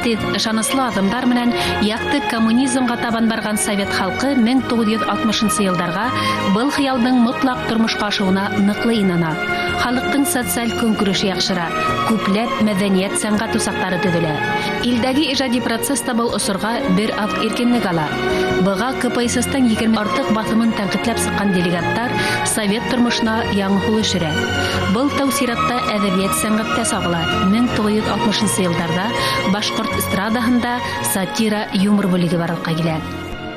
Тиз ышаныслы адымдар менән якты коммунизмга табан барган совет халкы 1960 елларга был хыялдың мотлак тормышка ашуына ныклы инана. Халыктың социаль көнкүреше яхшыра, күпләп мәдәният сәнгать усаклары төзелә. Илдәге иҗади процесста был осырга бер акт иркенлек ала. Быга КПССтың 20 артык басымын тәнкыйтьләп сыккан делегаттар совет тормышына яңа хул ишерә. Был тәүсиратта әдәбият сәнгатьтә сагыла. 1960 елларда башкорт эстрадаһында сатира, юмор бүлеге барлыкка килә.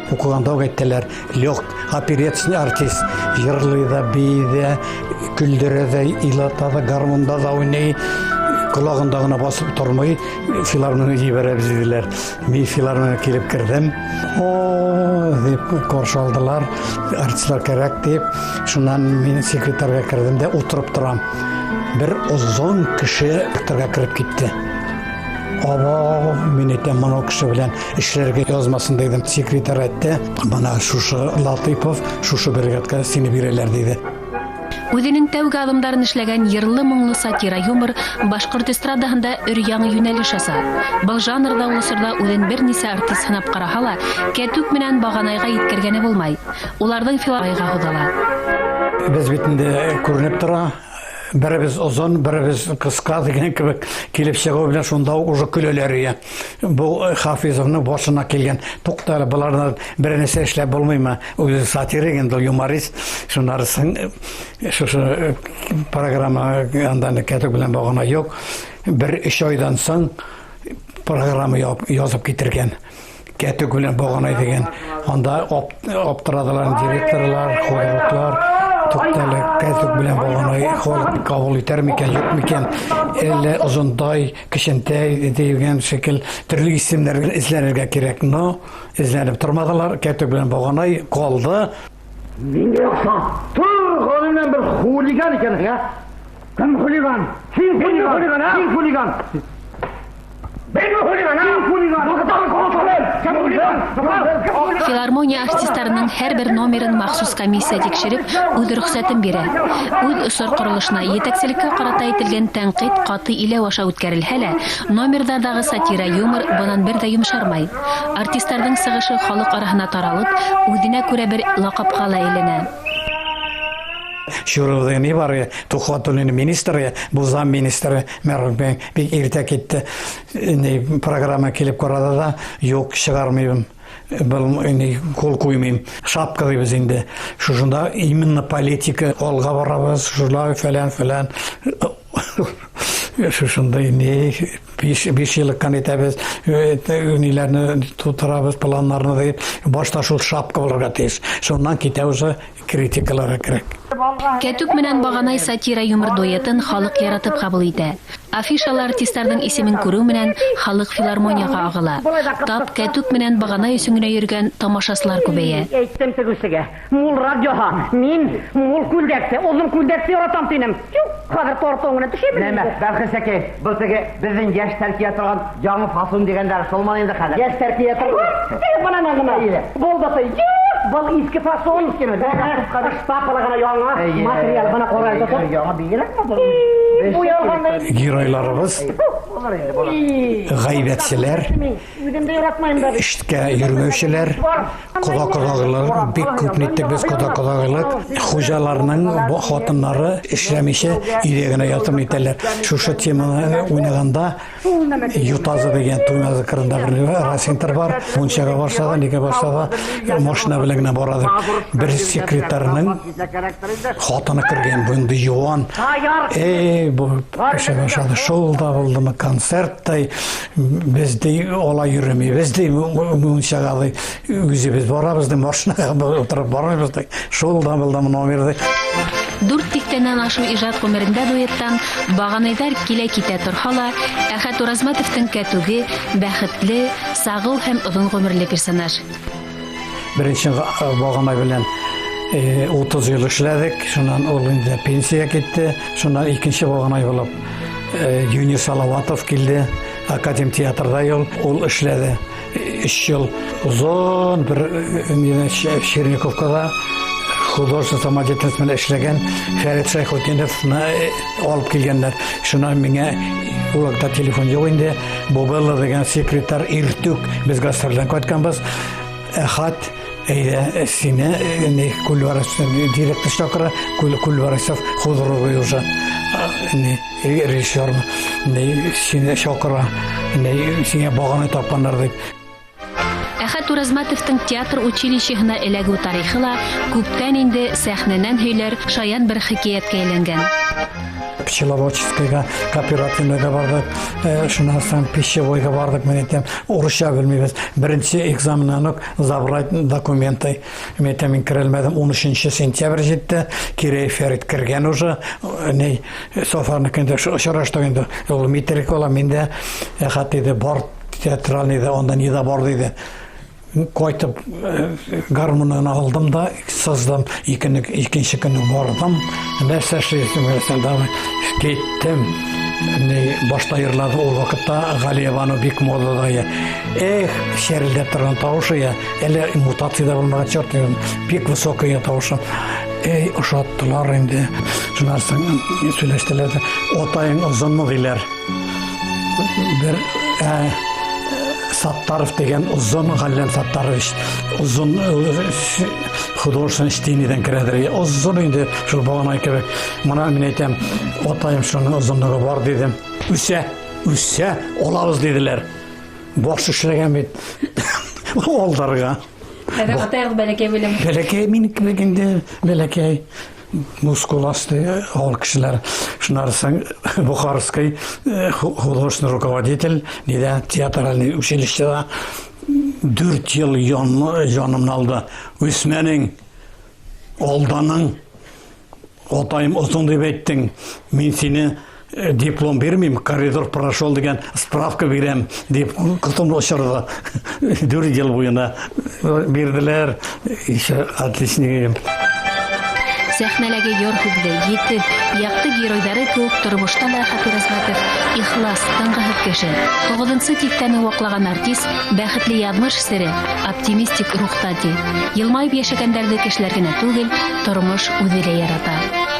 Укуганда әйттеләр, лёг опереточный артист, йырлый да, бии да, күлдерә да, илата да, гармонда да уйный, колагында гына басып тормый, филармония җибәрәбез диделәр. Мин филармония килеп кердем. О, дип каршы алдылар, артистлар кирәк дип, шуннан мин секретарьга кердем дә утырып торам. Бер озон кеше торга кирип китте. Ава, мен әйтәм, моны кеше белән эшләргә язмасын дидем. Секретарь әйтте, бана шушы Латыйпов, шушы бригадка сине бирәләр диде. Үзенең тәүге адымдарын эшләгән йырлы моңлы сатира юмор башкорт эстрадаһында өр-яңа юнәлеш аса. Был жанрда ул сырда үзен бернисә артист сынап караһа ла, Кәтүк менән Баганайга иткергәне булмай. Уларның филармонияга һудала. Без битендә күренеп тора. Беребез озон, беребез кыска дигән кебек килеп чыгу белән шунда уже көләләр ия. Бу Хафизовның башына килгән. Туктале, буларны бернәрсә эшләп булмыймы? Үзе сатирик инде, юморист. Шуннарсын шушы программа андан Кәтүк белән Багана юк. Бер 3 айдан соң программа язып китергән. Кәтүк белән Багана дигән. Анда аптырадылар директорлар, художниклар. Туктале, Кәтүк белән Баганай халык кабул итәр микән, юк микән? Әллә озондай, кешентэй дигән шикел төрле исемнәр эзләргә кирәк. Но эзләнеп тормадылар. Кәтүк белән Баганай калды. Нинди яхшы? Тур, галимнән бер хулиган икән, һә? Кем хулиган? Син хулиган, һә? Син хулиган. Филармония артистларының һәр бер номерын махсус комиссия тикшереп, үз рөхсәтен бирә. Үз усыр корылышына етәкчелеккә карата ителгән тәнкыйть каты иләү аша үткәрелһә лә, номердагы сатира, юмор бунан бер дә йомшармай. Артистларның сыгышы халык арасына таралып, үзенә күрә бер лакапка әйләнә. Şurada ne var ya, Тухватуллин министры, bu zam ministrы, merhaba, bir irte gitti, programa kelip karada da, yok çıkarmayayım, kol koymayayım, şapka gibi zinde. Şurada imенно politika, olga varabız, şurada falan. Şurada ne, bir yıllık kanıtabız, ünlülerini tutarabız, planlarını deyip, başta şu şapka olurga teyiz. Sondan kitauza kritikalara gerek. Кәтүк менән Баганай сатира юмор дуэтын халык яратып кабул итә. Афишалар артистларның исемен күрү менән халык филармонияга агыла. Тап Кәтүк менән Баганай өсүңенә йөргән тамашачлар күбәя. Әйттем тегүсегә, мул радиога, мин мул күлдәкте, озын күлдәкте яратам тинем. Хәзер тортоңына төшәме? Нәмә, бәхәсәкәй, бу теге безнең яшь тәркия торган яңа фасон дигәннәр шулман инде хәзер. Яшь тәркия торган. Бана нәгъмә. Булды. Бұл иске фасон искеме. Штапалағана яңа материал бана қолай тұтып. Яңа бейгелек ме? Геройларыбыз, ғайбәтшілер, ішткә йөрмәүчеләр, кода-кодагылар, бик күп ниттек без кода-кодагылык, хуҗаларның хатыннары эшләмичә өйдә генә ятып итәләр. Шушы теманы уйнаганда Ютазы дигән туймазы кырында бер расентр бар. Мунчага башлады, нигә башлады, машина белән генә барады. Бер секретарьның хатыны кергән, бунды юан. Бу кеше башлады. Шул да булдымы концерттай, бездә ала йөрми, бездә мунчага үзебез барабыз, машинага утырып барабыз. Шул да булдымы номерде. 4 тиктәннән ашу иҗат гомерендә дуэттан Баганайдар килә-китә торһа ла, Әхәт Уразматовтың Кәтүге бәхетле, сагыл һәм озын гомерле персонаж. Беренче Баганай белән 30 ел эшләдек, шуннан ул инде пенсия китте. Шуннан икенче Баганай булып Юнис Салаватов килде, Академ театрда ул эшләде. 3 ел озын бер Черниковкада художество самодеятельность менен эшлеген Фәрит Шайхутдиновны алып килгәннәр. Шуна миңа улакта телефон юк инде. Бу деген секретарь иртүк без гастрольдән кайтканбыз. Хат әйдә сине не Кульваров директор чакыра, Кульваров художник уже не режиссер не сине чакыра, не сине баганы тапканнар дип. Әхәт Уразматовтың театр училищеһына эләгү тарихы ла күптән инде сәхнәнән һөйләр шаян бер хикәяткә әйләнгән. Пчеловодческийга, кооперативныйга бардык, шуннан соң пищевойга бардык, мен әйтәм, урысча белмибез. Беренче экзаменнан ук забрать документы. Мен әйтәм, мин керелмәдем, 13 сентябрь җитте, Кирей Фәрит кергән уже, не Софарныкында очраштык инде. Ул метрик була, миндә хат иде, бар театральный да, онда не да бар диде. Кайтып гармонын алдым да сыздым, икенче көнне бардым. Нәрсә эшлисем да киттем. Башта йырлады ул вакытта Галиеваны бик модада. Эх, шәрелдәп торган тавышы я, әле мутацияда булмаган чорт, бик высокая тавышы. Эй, ошаттылар инде. Шуннан соң сөйләштеләр. Отайың озынмы диләр. Бер Саттаров деген узун Галлен Саттарович узун художественный стилиден керәдер. Узун инде шул багана кебек. Мына мен әйтәм, отайым шуның узунлыгы бар дидем. Үсә, олабыз диделәр. Баш эшләгән бит. Олдарга. Атайык бәләкәй белем. Бәләкәй мин кебегендә бәләкәй. Мускуластый ал кешеләр. Шуннан соң Бухарский художественный руководитель, диде театральный училищеда 4 ел янымны алды. Үсмәнең, алданың, отайым озын дип әйттең, мин сине диплом бермим, коридор прошел деген справка берем дип кытымны очырды. 4 ел буена бирделәр. Еще отличный. Сәхнәләге яр күзле, етеп, якты геройдары күп тормышта да Әхәт Уразматов ихлас, тыңгыһыҙ кеше. 9-нчы тиктәне ваҡлаган артист бәхетле яҙмыш сере, оптимистик рухта ди. Йылмайып йәшәгәндәрҙе кешеләр генә түгел, тормош үҙе лә ярата.